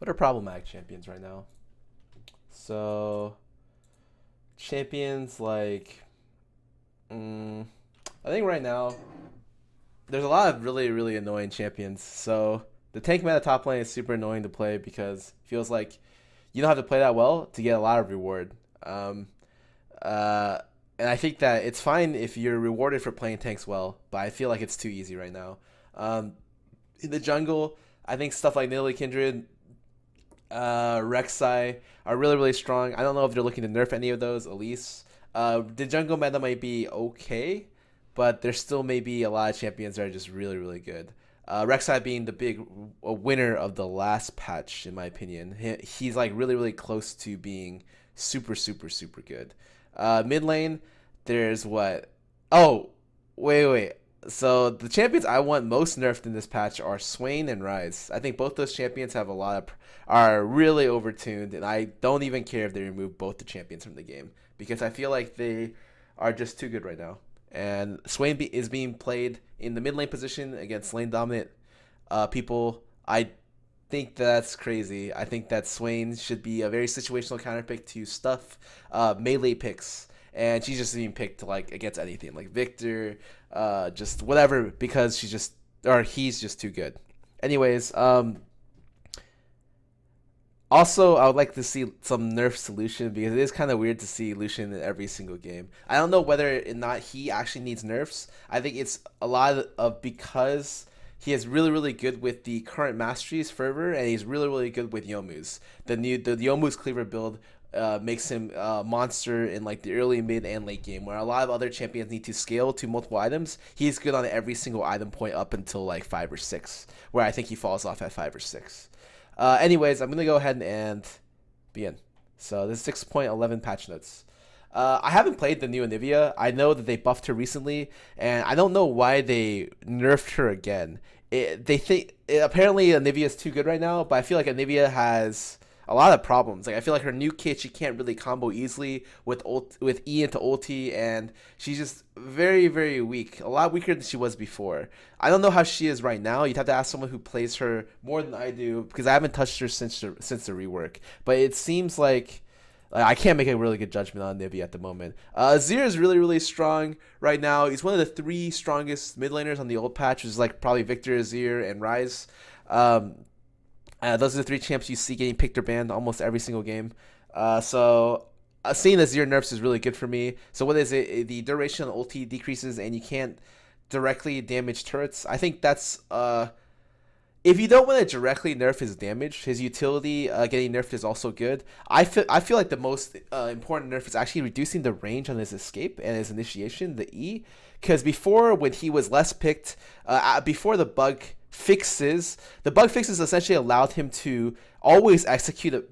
What are problematic champions right now? So champions like, I think right now there's a lot of really annoying champions. So the tank meta top lane is super annoying to play because it feels like you don't have to play that well to get a lot of reward. Um, uh, and I think that it's fine if you're rewarded for playing tanks well, but I feel like it's too easy right now. Um, in the jungle, I think stuff like Nidalee Kindred, Rek'Sai are really strong. I don't know if they're looking to nerf any of those. Elise, the jungle meta might be okay, but there still may be a lot of champions that are just really good. Rek'Sai being the big winner of the last patch, in my opinion. He's like really close to being super good. Mid lane, there's what? Oh, wait. So the champions I want most nerfed in this patch are Swain and Ryze. I think both those champions have a lot of are really overtuned, and I don't even care if they remove both the champions from the game because I feel like they are just too good right now. And Swain is being played in the mid lane position against lane dominant people. I think that's crazy. I think that Swain should be a very situational counter pick to stuff melee picks, and she's just being picked like against anything like Victor, just whatever because she's just or he's just too good. Anyways, also, I would like to see some nerf solution because it is kind of weird to see Lucian in every single game. I don't know whether or not he actually needs nerfs. I think it's a lot of because he is really good with the current masteries fervor, and he's really good with Yomu's. The Yomu's cleaver build makes him a monster in like the early, mid, and late game, where a lot of other champions need to scale to multiple items. He's good on every single item point up until like 5 or 6, where I think he falls off at 5 or 6. Anyways, I'm going to go ahead and begin. So this is 6.11 patch notes. I haven't played the new Anivia. I know that they buffed her recently, and I don't know why they nerfed her again. Apparently Anivia is too good right now, but I feel like Anivia has a lot of problems. Like I feel like her new kit, she can't really combo easily with E into ulti, and she's just very weak. A lot weaker than she was before. I don't know how she is right now. You'd have to ask someone who plays her more than I do because I haven't touched her since the rework. But it seems like I can't make a really good judgment on Nivea at the moment. Azir is really strong right now. He's one of the 3 strongest mid laners on the old patch, which is like probably Victor, Azir, and Ryze. Those are the 3 champs you see getting picked or banned almost every single game. So seeing Azir nerfs is really good for me. So what is it? The duration of ulti decreases and you can't directly damage turrets. I think that's if you don't want to directly nerf his damage, his utility getting nerfed is also good. I feel like the most important nerf is actually reducing the range on his escape and his initiation, the E. Because before, when he was less picked, before the bug fixes essentially allowed him to always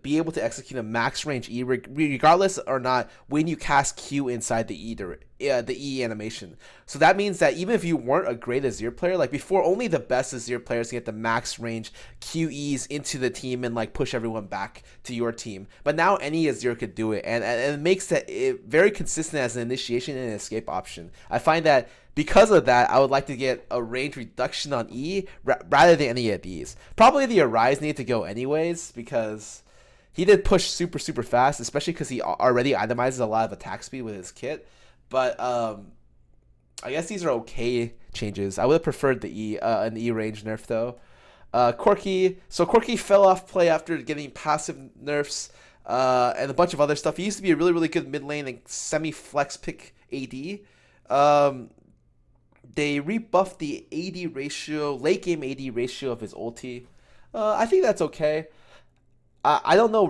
be able to execute a max range E regardless or not when you cast Q inside the E animation. So that means that even if you weren't a great Azir player, like before, only the best Azir players can get the max range QEs into the team and like push everyone back to your team. But now any Azir could do it, and it makes it very consistent as an initiation and an escape option. I find that because of that, I would like to get a range reduction on E rather than any of these. Probably the Arise need to go anyways because he did push super fast, especially because he already itemizes a lot of attack speed with his kit. But I guess these are okay changes. I would have preferred the an E range nerf though. Corki fell off play after getting passive nerfs and a bunch of other stuff. He used to be a really good mid lane and semi flex pick AD. They rebuffed the AD ratio, late game AD ratio of his ulti. I think that's okay. I don't know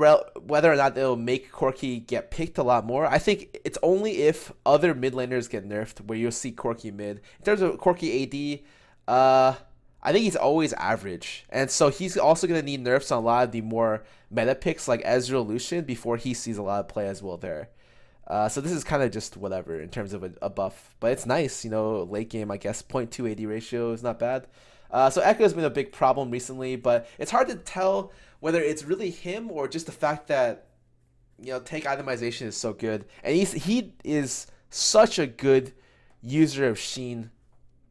whether or not they'll make Corki get picked a lot more. I think it's only if other mid laners get nerfed where you'll see Corki mid. In terms of Corki AD, I think he's always average. And so he's also going to need nerfs on a lot of the more meta picks like Ezreal Lucian before he sees a lot of play as well there. So this is kind of just whatever in terms of a buff. But it's nice, late game, I guess. 0.2 AD ratio is not bad. So Echo has been a big problem recently, but it's hard to tell whether it's really him or just the fact that, tank itemization is so good. And he is such a good user of Sheen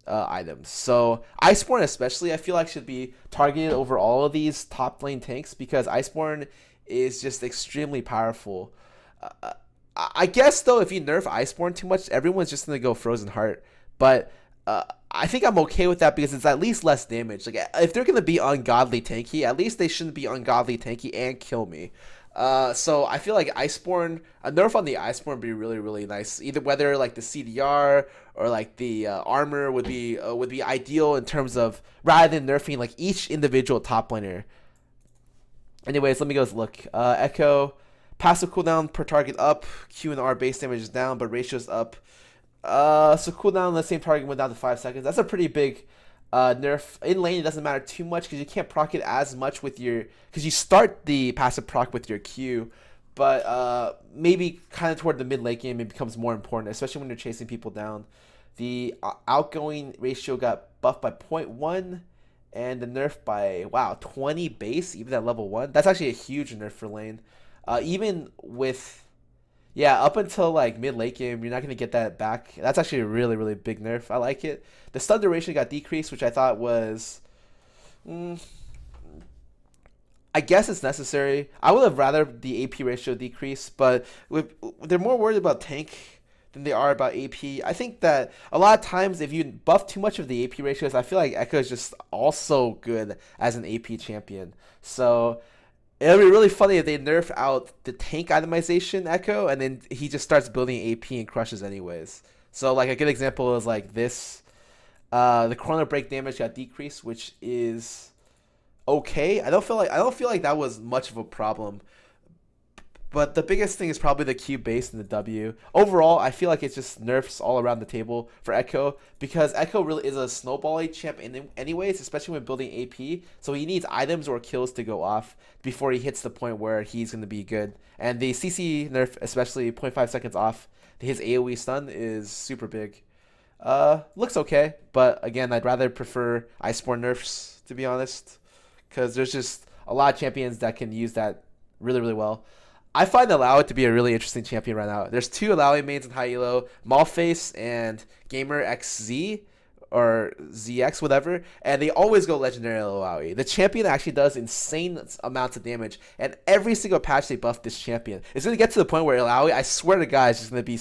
items. So Iceborne especially, I feel like should be targeted over all of these top lane tanks because Iceborne is just extremely powerful. Uh, I guess though, if you nerf Iceborne too much, everyone's just gonna go Frozen Heart. But I think I'm okay with that because it's at least less damage. Like if they're gonna be ungodly tanky, at least they shouldn't be ungodly tanky and kill me. So I feel like Iceborne, a nerf on the Iceborne would be really really nice. Either whether like the CDR or like the armor would be ideal in terms of rather than nerfing like each individual top laner. Anyways, let me go look. Echo, passive cooldown per target up. Q and R base damage is down, but ratios up. So cooldown on the same target went down to 5 seconds. That's a pretty big nerf. In lane, it doesn't matter too much because you can't proc it as much with your because you start the passive proc with your Q, but maybe kind of toward the mid late game it becomes more important, especially when you're chasing people down. The outgoing ratio got buffed by zero point 0.1 and the nerf by wow 20 base even at level 1. That's actually a huge nerf for lane. Even with yeah, up until like mid late game, you're not gonna get that back. That's actually a really really big nerf. I like it. The stun duration got decreased, which I thought was, mm, I guess it's necessary. I would have rather the AP ratio decrease, but they're more worried about tank than they are about AP. I think that a lot of times if you buff too much of the AP ratios, I feel like Echo is just also good as an AP champion. So it'll be really funny if they nerf out the tank itemization Echo, and then he just starts building AP and crushes anyways. So like a good example is like this. The Chrono Break damage got decreased, which is okay. I don't feel like that was much of a problem. But the biggest thing is probably the Q base and the W. Overall, I feel like it's just nerfs all around the table for Echo because Echo really is a snowballing champ anyways, especially when building AP. So he needs items or kills to go off before he hits the point where he's going to be good. And the CC nerf, especially 0.5 seconds off his AoE stun, is super big. Looks okay, but again, I'd rather prefer Iceborne nerfs, to be honest, because there's just a lot of champions that can use that really, really well. I find Alawi to be a really interesting champion right now. There's two Alawi mains in high elo, Malface and Gamer XZ or ZX, whatever, and they always go legendary Alawi. The champion actually does insane amounts of damage, and every single patch they buff this champion. It's going to get to the point where Alawi, I swear to God, is just going to be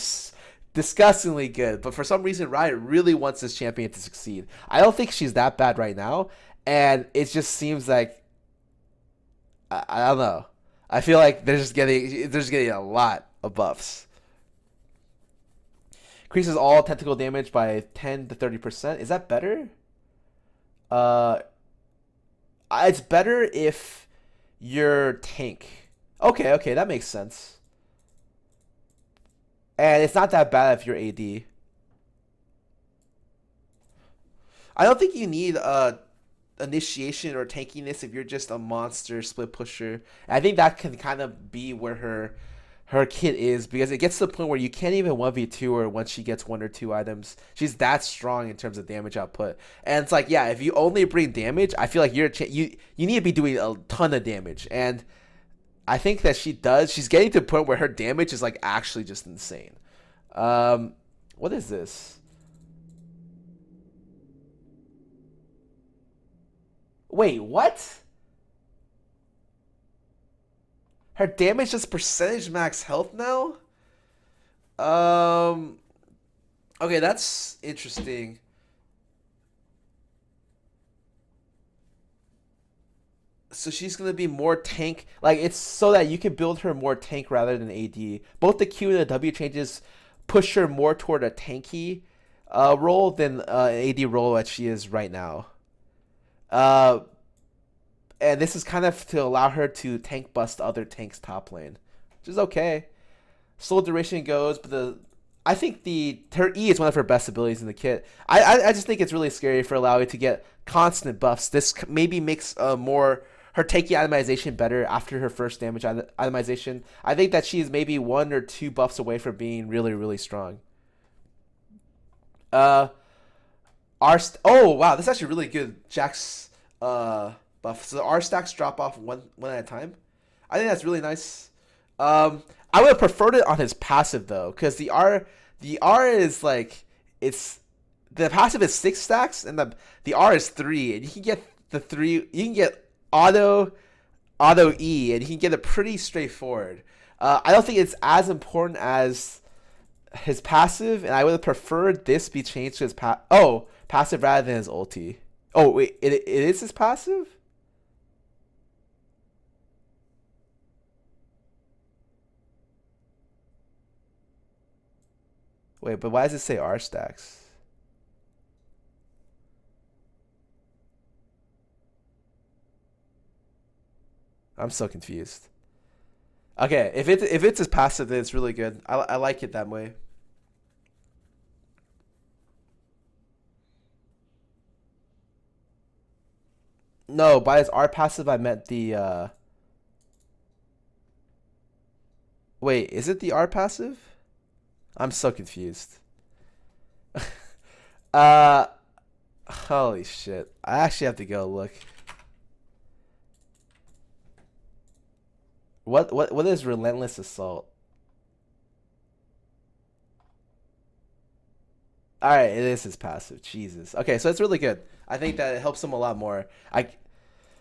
disgustingly good, but for some reason Riot really wants this champion to succeed. I don't think she's that bad right now, and it just seems like I don't know. I feel like they're just getting a lot of buffs. Increases all tactical damage by 10 to 30%. Is that better? Uh, it's better if you're tank. Okay, okay, that makes sense. And it's not that bad if you're AD. I don't think you need initiation or tankiness if you're just a monster split pusher. And I think that can kind of be where her kit is because it gets to the point where you can't even 1v2 her once she gets one or two items. She's that strong in terms of damage output. And it's like, yeah, if you only bring damage, I feel like you need to be doing a ton of damage. And I think that she does. She's getting to the point where her damage is like actually just insane. What is this? Wait, what? Her damage is percentage max health now? Um, okay, that's interesting. So she's gonna be more tank. Like it's so that you can build her more tank rather than AD. Both the Q and the W changes push her more toward a tanky role than AD role that she is right now. Uh, and this is kind of to allow her to tank bust other tanks top lane, which is okay. Slow duration goes, but I think the her E is one of her best abilities in the kit. I just think it's really scary for Alawi to get constant buffs. This maybe makes more her tanky itemization better after her first damage itemization. I think that she is maybe one or two buffs away from being really really strong. Uh, oh wow, this is actually really good. Jack's buff. So the R stacks drop off one at a time. I think that's really nice. I would have preferred it on his passive though, because the R is like it's the passive is 6 stacks, and the R is 3, and you can get the 3. You can get auto E, and you can get it pretty straightforward. I don't think it's as important as his passive, and I would have preferred this be changed to his passive rather than his ulti. Oh wait, it is his passive. Wait, but why does it say R stacks? I'm so confused. Okay, if it's his passive, then it's really good. I like it that way. No, by his R passive, I meant the. Wait, is it the R passive? I'm so confused. uh, Holy shit! I actually have to go look. What is relentless assault? All right, it is his passive. Jesus. Okay, so it's really good. I think that it helps him a lot more.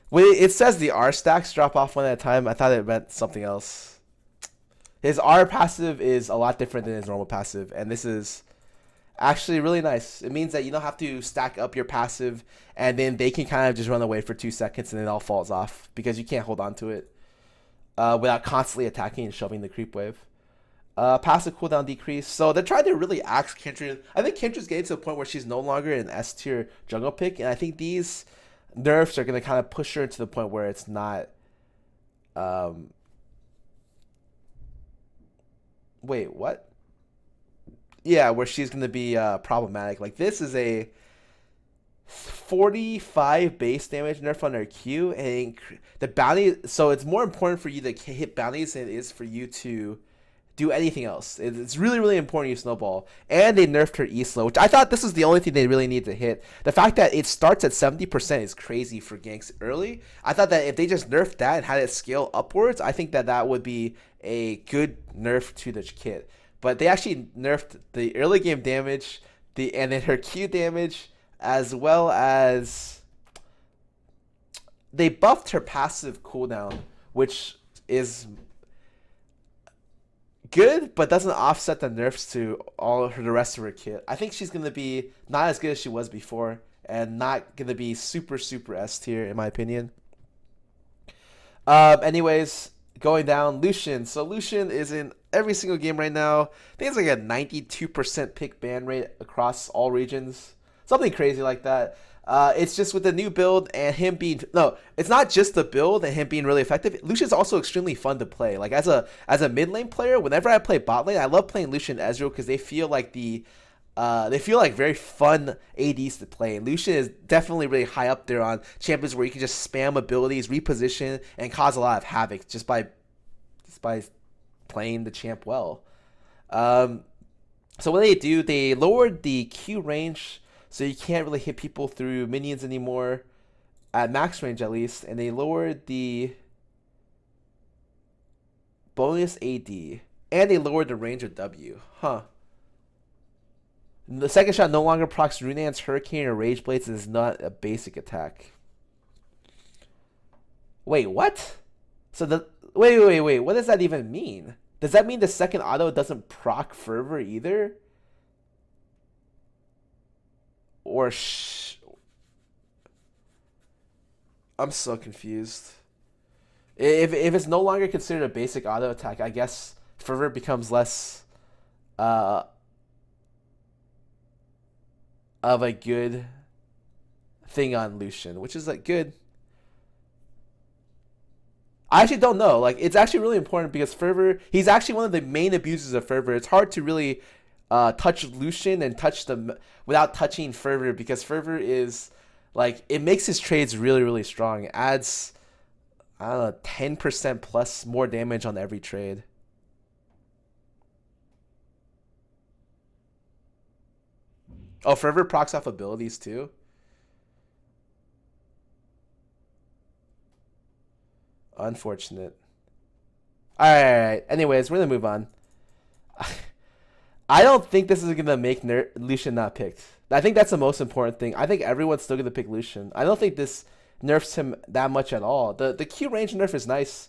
When it says the R stacks drop off one at a time, I thought it meant something else. His R passive is a lot different than his normal passive, and this is actually really nice. It means that you don't have to stack up your passive, and then they can kind of just run away for 2 seconds, and then it all falls off because you can't hold on to it without constantly attacking and shoving the creep wave. Passive cooldown decrease. So they're trying to really axe Kindred. I think Kindred's getting to the point where she's no longer an S tier jungle pick, and I think these nerfs are going to kind of push her to the point where it's not. Um, Wait, what? Yeah, where she's going to be problematic. Like this is a 45 base damage nerf on her Q, and the bounty. So it's more important for you to hit bounties than it is for you to do anything else. It's really, really important you snowball. And they nerfed her E-slow, which I thought this was the only thing they really need to hit. The fact that it starts at 70% is crazy for ganks early. I thought that if they just nerfed that and had it scale upwards, I think that that would be a good nerf to the kit. But they actually nerfed the early game damage, and then her Q damage, as well as they buffed her passive cooldown, which is good, but doesn't offset the nerfs to all of the rest of her kit. I think she's gonna be not as good as she was before, and not gonna be super super S tier in my opinion. Anyways, going down, Lucian. So Lucian is in every single game right now. I think it's like a 92% pick ban rate across all regions, something crazy like that. It's just with the new build and him being no, it's not just the build and him being really effective. Lucian's also extremely fun to play. Like as a mid lane player, whenever I play bot lane, I love playing Lucian and Ezreal because they feel like very fun ADs to play. And Lucian is definitely really high up there on champions where you can just spam abilities, reposition, and cause a lot of havoc just by playing the champ well. Um, so what they do, they lowered the Q range, so you can't really hit people through minions anymore, at max range at least, and they lowered the bonus AD, and they lowered the range of W. Huh. The second shot no longer procs Runaan's Hurricane or Rage Blades and is not a basic attack. Wait, what? So the wait. What does that even mean? Does that mean the second auto doesn't proc Fervor either? Or I'm so confused. If it's no longer considered a basic auto attack, I guess Fervor becomes less uh of a good thing on Lucian, which is like good. I actually don't know. Like it's actually really important because Fervor, he's actually one of the main abusers of Fervor. It's hard to really touch Lucian and touch them without touching Fervor because Fervor is like it makes his trades really really strong. It adds I don't know 10% plus more damage on every trade. Oh, Fervor procs off abilities too. Unfortunate. All right. Anyways, we're gonna move on. I don't think this is gonna make Lucian not picked. I think that's the most important thing. I think everyone's still gonna pick Lucian. I don't think this nerfs him that much at all. The Q range nerf is nice,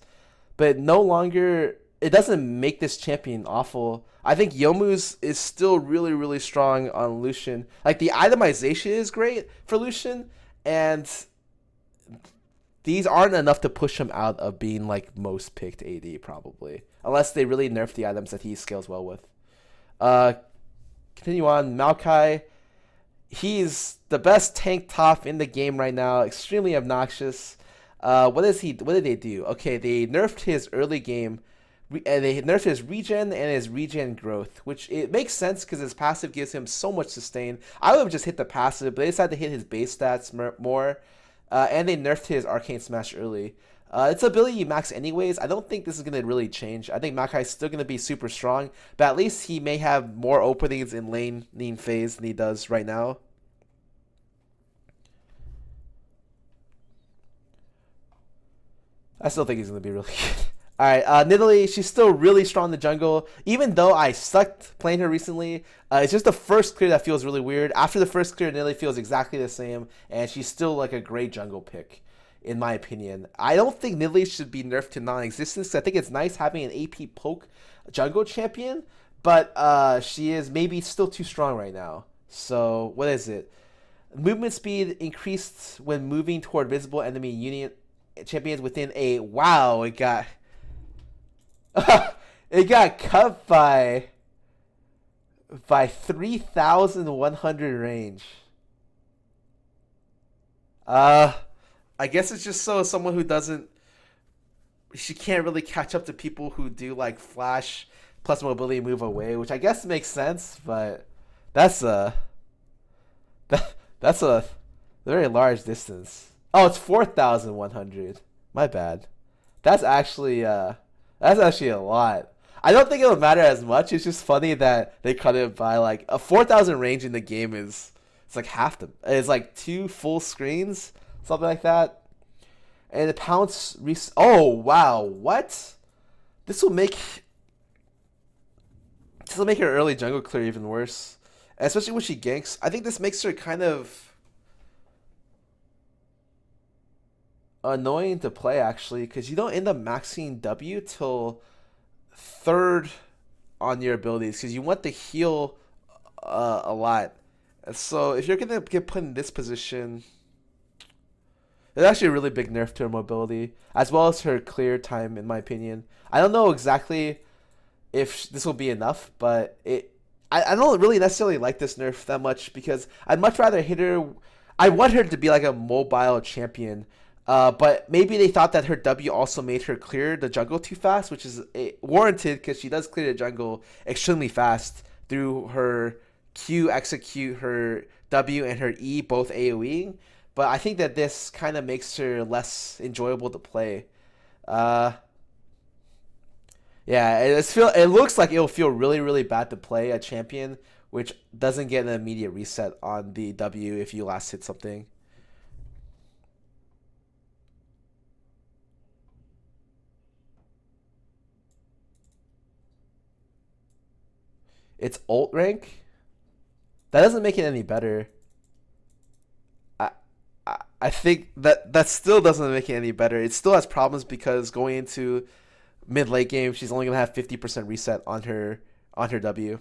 but no longer it doesn't make this champion awful. I think Yomu's is still really really strong on Lucian. Like the itemization is great for Lucian, and these aren't enough to push him out of being like most picked AD probably, unless they really nerf the items that he scales well with. Uh, Continue on. Maokai, he's the best tank top in the game right now. Extremely obnoxious. What is he? What did they do? Okay, they nerfed his early game. They nerfed his regen and his regen growth, which it makes sense because his passive gives him so much sustain. I would have just hit the passive, but they decided to hit his base stats more. And they nerfed his arcane smash early. Its ability max anyways. I don't think this is gonna really change. I think Makai's still gonna be super strong, but at least he may have more openings in lane phase than he does right now. I still think he's gonna be really good. All right, Nidalee, she's still really strong in the jungle. Even though I sucked playing her recently, it's just the first clear that feels really weird. After the first clear, Nidalee feels exactly the same, and she's still like a great jungle pick, in my opinion. I don't think Nidalee should be nerfed to non-existence. I think it's nice having an AP poke jungle champion, but she is maybe still too strong right now. So what is it? Movement speed increased when moving toward visible enemy union champions within a wow. It got it got cut by 3,100 range. I guess it's just so someone who doesn't she can't really catch up to people who do like flash plus mobility move away, which I guess makes sense, but that's a that's a very large distance. Oh, it's 4,100. My bad. That's actually a lot. I don't think it'll matter as much. It's just funny that they cut it by like a 4,000 range in the game is it's like half the it's like two full screens, something like that. And the pounce oh wow, what? This will make her early jungle clear even worse. And especially when she ganks. I think this makes her kind of annoying to play actually, because you don't end up maxing W till third on your abilities because you want to heal a lot. So if you're gonna get put in this position, it's actually a really big nerf to her mobility as well as her clear time, in my opinion. I don't know exactly if this will be enough, but I don't really necessarily like this nerf that much because I'd much rather hit her. I want her to be like a mobile champion. But maybe they thought that her W also made her clear the jungle too fast, which is warranted because she does clear the jungle extremely fast through her Q, execute, her W, and her E both AoEing. But I think that this kind of makes her less enjoyable to play. Yeah, it looks like it'll feel really really bad to play a champion which doesn't get an immediate reset on the W if you last hit something. It's ult rank. That doesn't make it any better. I I think that still doesn't make it any better. It still has problems because going into mid late game, she's only gonna have 50% reset on her W.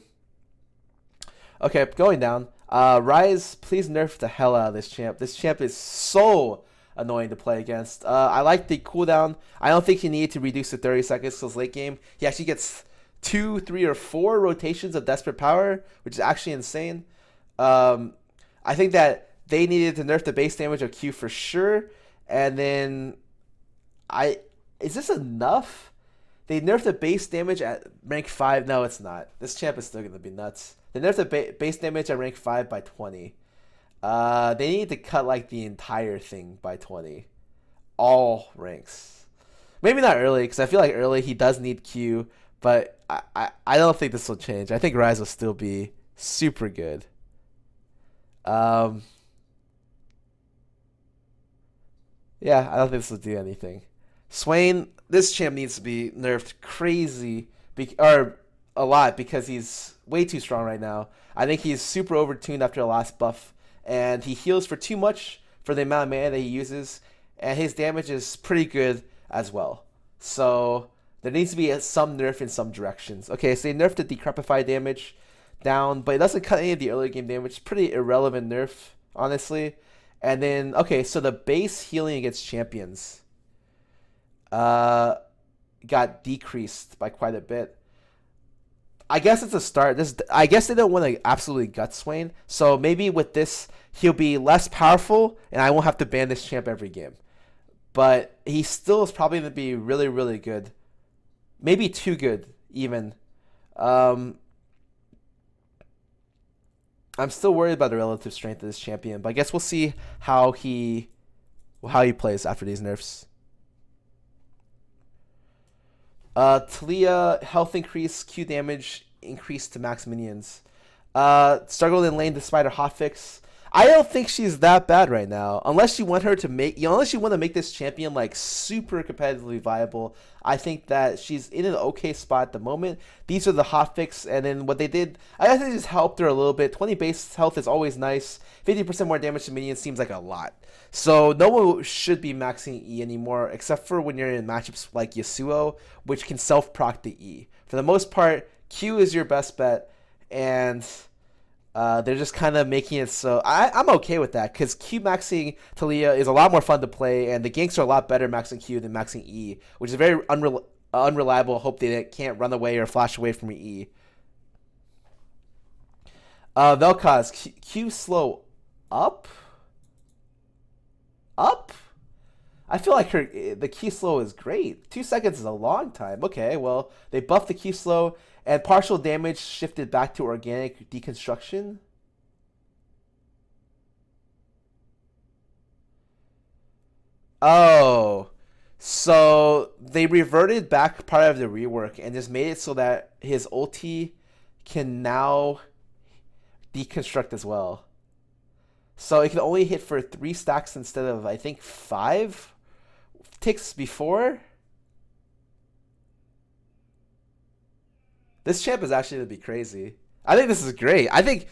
Okay, going down. Rise, please nerf the hell out of this champ. This champ is so annoying to play against. I like the cooldown. I don't think he needed to reduce to 30 seconds because late game. He actually gets 2, 3, or 4 rotations of Desperate Power, which is actually insane. I think that they needed to nerf the base damage of Q for sure. And then is this enough? They nerfed the base damage at rank 5. No, it's not. This champ is still going to be nuts. They nerfed the base damage at rank 5 by 20. They need to cut like the entire thing by 20. All ranks. Maybe not early, because I feel like early he does need Q. But I don't think this will change. I think Rise will still be super good. Yeah, I don't think this will do anything. Swain, this champ needs to be nerfed crazy. Or a lot because he's way too strong right now. I think he's super overtuned after the last buff, and he heals for too much for the amount of mana that he uses, and his damage is pretty good as well. So there needs to be some nerf in some directions. Okay, so they nerfed the Decrepify damage down, but it doesn't cut any of the early game damage. Pretty irrelevant nerf, honestly. And then, okay, so the base healing against champions uh, got decreased by quite a bit. I guess it's a start. I guess they don't want to absolutely gut Swain. So maybe with this, he'll be less powerful, and I won't have to ban this champ every game. But he still is probably going to be really, really good. Maybe too good, even. Um, I'm still worried about the relative strength of this champion, but I guess we'll see how he plays after these nerfs. Talia, health increase, Q damage increase to max minions. Struggled in lane despite her hotfix. I don't think she's that bad right now. Unless you want to make this champion like super competitively viable. I think that she's in an okay spot at the moment. These are the hotfix, and then what they did, I guess they just helped her a little bit. 20 base health is always nice. 50% more damage to minions seems like a lot. So no one should be maxing E anymore, except for when you're in matchups like Yasuo, which can self-proc the E. For the most part, Q is your best bet, and they're just kind of making it so I'm okay with that, because Q maxing Talia is a lot more fun to play, and the ganks are a lot better maxing Q than maxing E, which is very unreliable. Hope they can't run away or flash away from your E. Vel'Koz, Q slow up? Up? I feel like the Q slow is great. 2 seconds is a long time. Okay, well, they buffed the Q slow, and partial damage shifted back to organic deconstruction. Oh, so they reverted back part of the rework and just made it so that his ulti can now deconstruct as well. So it can only hit for 3 stacks instead of, I think, 5 ticks before. This champ is actually going to be crazy. I think this is great. I think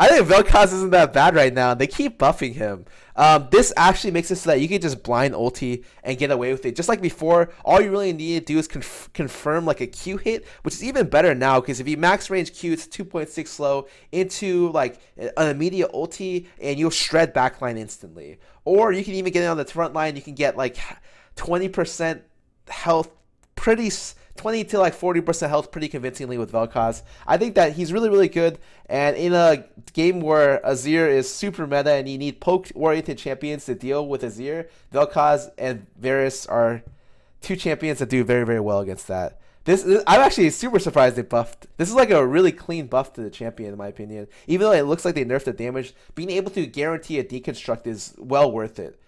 Vel'Koz isn't that bad right now. They keep buffing him. This actually makes it so that you can just blind ulti and get away with it. Just like before, all you really need to do is confirm like a Q hit, which is even better now, because if you max range Q, it's 2.6 slow into like an immediate ulti, and you'll shred backline instantly. Or you can even get it on the front line. You can get like 20% health 20 to like 40% health pretty convincingly with Vel'Koz. I think that he's really, really good. And in a game where Azir is super meta and you need poke-oriented champions to deal with Azir, Vel'Koz and Varus are 2 champions that do very, very well against that. I'm actually super surprised they buffed. This is like a really clean buff to the champion, in my opinion. Even though it looks like they nerfed the damage, being able to guarantee a deconstruct is well worth it.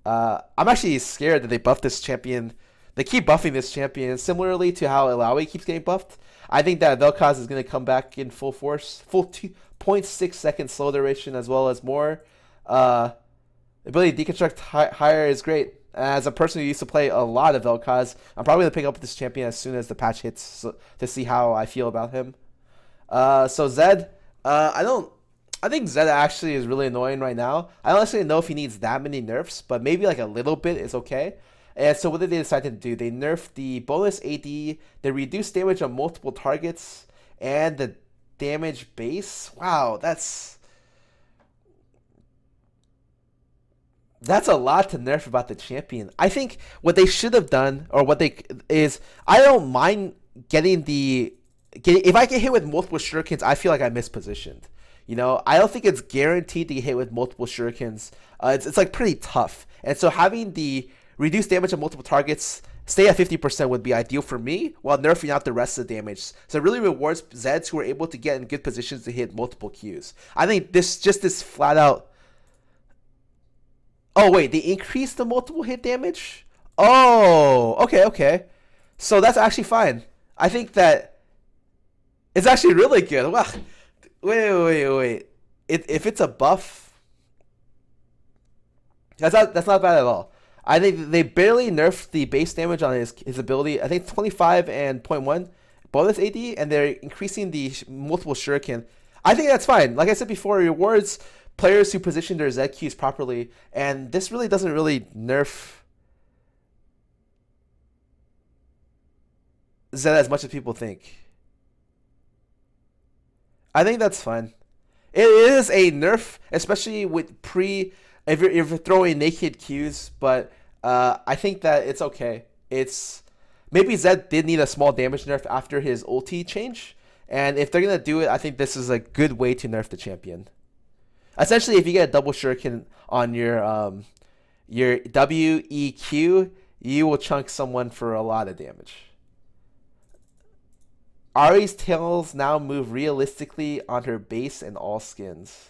I'm actually scared that they buffed this champion. They keep buffing this champion similarly to how Illaoi keeps getting buffed. I think that Vel'Koz is going to come back in full force, full 2.6 second slow duration, as well as more. Ability to deconstruct higher is great. As a person who used to play a lot of Vel'Koz, I'm probably going to pick up this champion as soon as the patch hits to see how I feel about him. So Zed, I think Zed actually is really annoying right now. I don't actually know if he needs that many nerfs, but maybe like a little bit is okay. And so what did they decide to do? They nerfed the bonus AD, they reduced damage on multiple targets, and the damage base. Wow, that's a lot to nerf about the champion. I think what they should have done, or I don't mind if I get hit with multiple shurikens, I feel like I'm mispositioned. I don't think it's guaranteed to get hit with multiple shurikens. It's like pretty tough. And so having the reduce damage on multiple targets, stay at 50% would be ideal for me, while nerfing out the rest of the damage. So it really rewards Zeds who are able to get in good positions to hit multiple Qs. I think this flat out. Oh wait, they increased the multiple hit damage? Oh, okay. So that's actually fine. I think that it's actually really good. Wow. Wait. If it's a buff, that's not bad at all. I think they barely nerfed the base damage on his ability. I think 25 and 0.1 bonus AD, and they're increasing the multiple shuriken. I think that's fine. Like I said before, it rewards players who position their ZQs properly, and this really doesn't really nerf Z as much as people think. I think that's fine. It is a nerf, especially with if you're throwing naked Qs, but I think that it's okay. It's maybe Zed did need a small damage nerf after his ulti change, and if they're gonna do it, I think this is a good way to nerf the champion. Essentially, if you get a double shuriken on your WEQ, you will chunk someone for a lot of damage. Ari's tails now move realistically on her base and all skins.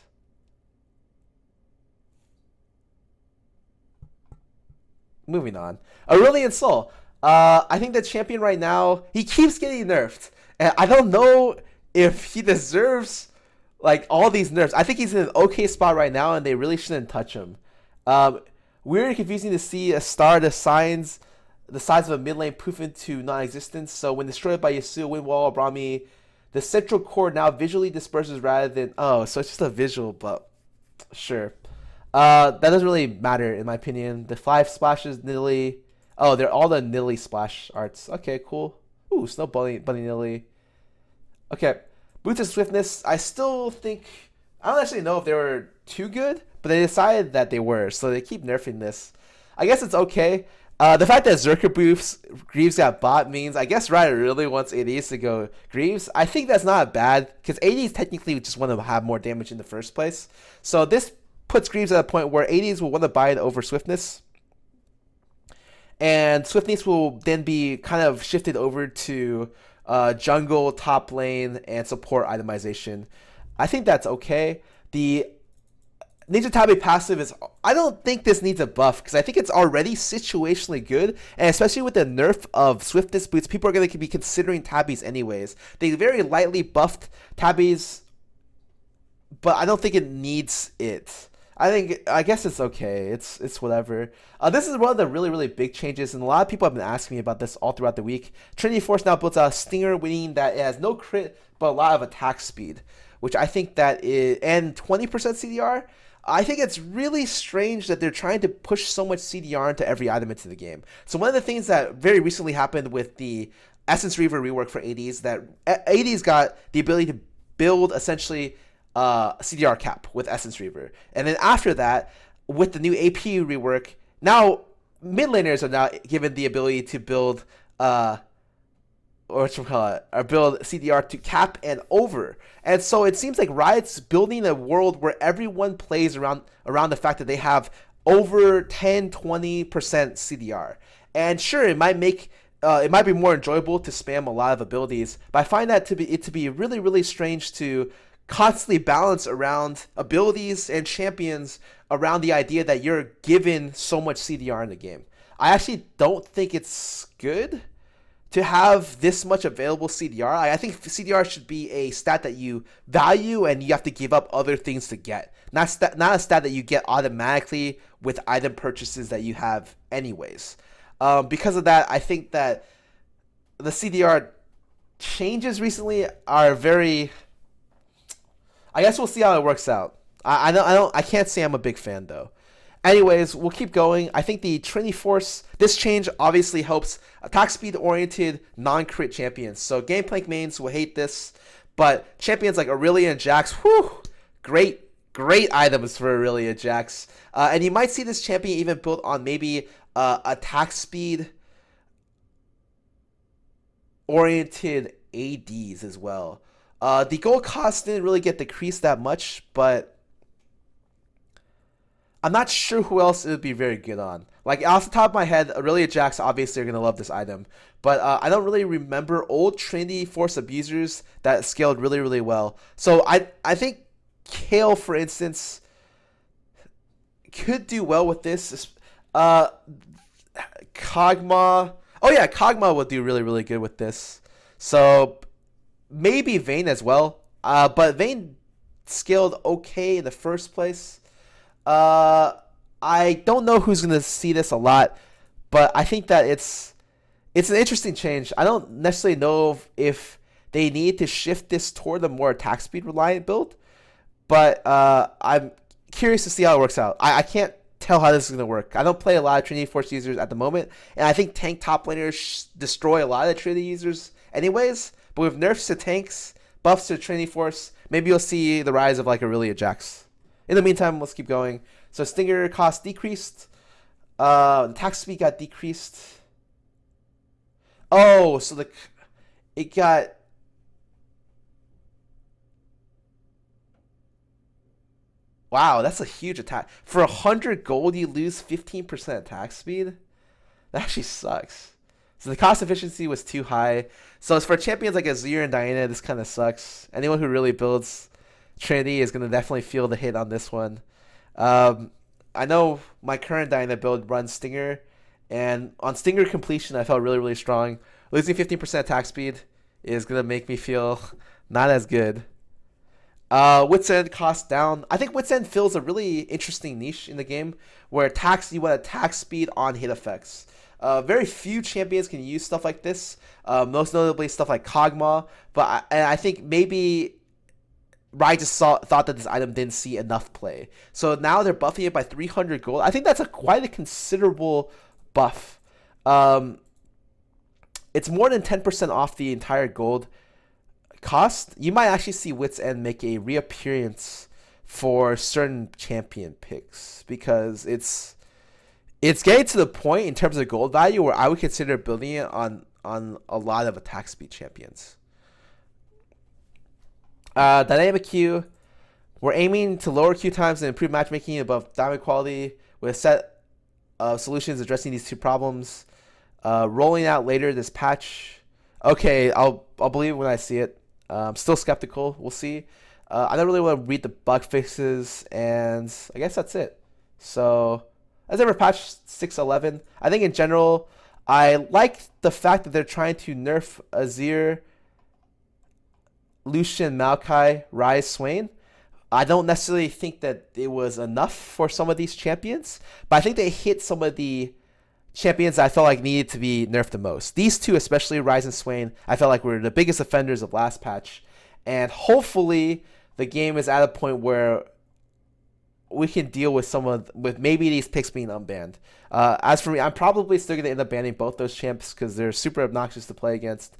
Moving on. Aurelion Sol. I think the champion right now, he keeps getting nerfed. And I don't know if he deserves like all these nerfs. I think he's in an okay spot right now, and they really shouldn't touch him. Weird and confusing to see a star the size of a mid lane poof into non-existence. So when destroyed by Yasuo, Windwall, Brahmi, the central core now visually disperses rather than... Oh, so it's just a visual, but sure. That doesn't really matter in my opinion. The 5 splashes, Nilly. Oh, they're all the Nilly splash arts. Okay, cool. Ooh, Snow Bunny Nilly. Okay. Boots of Swiftness, I still think... I don't actually know if they were too good, but they decided that they were, so they keep nerfing this. I guess it's okay. The fact that Zerker boosts Greaves got bot means I guess Riot really wants ADs to go Greaves. I think that's not bad because ADs technically just want to have more damage in the first place. So this puts Greaves at a point where ADs will want to buy it over Swiftness. And Swiftness will then be kind of shifted over to jungle, top lane, and support itemization. I think that's okay. The Ninja Tabi passive is... I don't think this needs a buff because I think it's already situationally good, and especially with the nerf of Swiftness boots, people are going to be considering Tabis anyways. They very lightly buffed Tabis, but I don't think it needs it. I guess it's okay. It's whatever. This is one of the really big changes, and a lot of people have been asking me about this all throughout the week. Trinity Force now builds a Stinger, meaning that it has no crit but a lot of attack speed, which I think that is... and 20% CDR. I think it's really strange that they're trying to push so much CDR into every item into the game. So one of the things that very recently happened with the Essence Reaver rework for ADs, that ADs got the ability to build essentially CDR cap with Essence Reaver. And then after that, with the new AP rework, now mid laners are now given the ability to build build CDR to cap and over. And so it seems like Riot's building a world where everyone plays around the fact that they have over 10-20% CDR. And sure, it might be more enjoyable to spam a lot of abilities, but I find that to be really strange to constantly balance around abilities and champions around the idea that you're given so much CDR in the game. I actually don't think it's good to have this much available CDR. I think CDR should be a stat that you value and you have to give up other things to get. Not a stat that you get automatically with item purchases that you have anyways. Because of that, I think that the CDR changes recently are very... I guess we'll see how it works out. I can't say I'm a big fan though. Anyways, we'll keep going. I think the Trinity Force, this change obviously helps attack speed oriented non-crit champions. So Gangplank mains will hate this, but champions like Aurelia and Jax, whew, great items for Aurelia Jax. And you might see this champion even built on maybe attack speed oriented ADs as well. The gold cost didn't really get decreased that much, but I'm not sure who else it would be very good on. Like, off the top of my head, Aurelia Jax obviously are going to love this item. But I don't really remember old Trinity Force abusers that scaled really well. So I think Kale, for instance, could do well with this. Kog'Maw. Oh yeah, Kog'Maw would do really good with this. So maybe Vayne as well. But Vayne scaled okay in the first place. I don't know who's going to see this a lot, but I think that It's an interesting change. I don't necessarily know if they need to shift this toward a more attack speed reliant build, but I'm curious to see how it works out. I can't tell how this is going to work. I don't play a lot of Trinity Force users at the moment, and I think tank top laners destroy a lot of Trinity users anyways. But with nerfs to tanks, buffs to Trinity Force, maybe you'll see the rise of like Aurelia Jax. In the meantime, let's keep going. So Stinger cost decreased. Attack speed got decreased. Oh, so it got. Wow, that's a huge attack. For 100 gold, you lose 15% attack speed? That actually sucks. So the cost efficiency was too high. So as for champions like Azir and Diana, this kind of sucks. Anyone who really builds Trinity is going to definitely feel the hit on this one. I know my current Diana build runs Stinger, and on Stinger completion, I felt really, really strong. Losing 15% attack speed is going to make me feel not as good. Wits End cost down. I think Wits End fills a really interesting niche in the game where attacks you want attack speed on hit effects. Very few champions can use stuff like this. Most notably stuff like Kog'Maw. But I think maybe Riot just thought that this item didn't see enough play. So now they're buffing it by 300 gold. I think that's quite a considerable buff. It's more than 10% off the entire gold cost. You might actually see Wits End make a reappearance for certain champion picks because it's getting to the point in terms of gold value where I would consider building it on a lot of attack speed champions. Dynamic queue. We're aiming to lower queue times and improve matchmaking above diamond quality with a set of solutions addressing these two problems. Rolling out later this patch. Okay, I'll believe it when I see it. I'm still skeptical. We'll see. I don't really want to read the bug fixes, and I guess that's it. So, as ever, patch 6.11. I think in general, I like the fact that they're trying to nerf Azir, Lucian, Maokai, Ryze, Swain. I don't necessarily think that it was enough for some of these champions, but I think they hit some of the champions I felt like needed to be nerfed the most. These two, especially Ryze and Swain, I felt like were the biggest offenders of last patch. And hopefully the game is at a point where we can deal with with maybe these picks being unbanned. As for me, I'm probably still going to end up banning both those champs because they're super obnoxious to play against.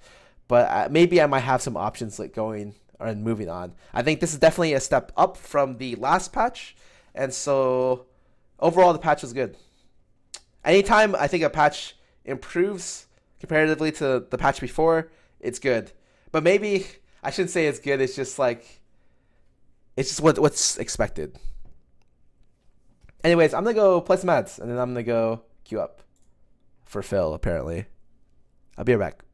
But maybe I might have some options like going and moving on. I think this is definitely a step up from the last patch. And so overall, the patch was good. Anytime I think a patch improves comparatively to the patch before, it's good. But maybe I shouldn't say it's good. It's just like what's expected. Anyways, I'm gonna go play some ads, and then I'm gonna go queue up for Phil. Apparently, I'll be right back.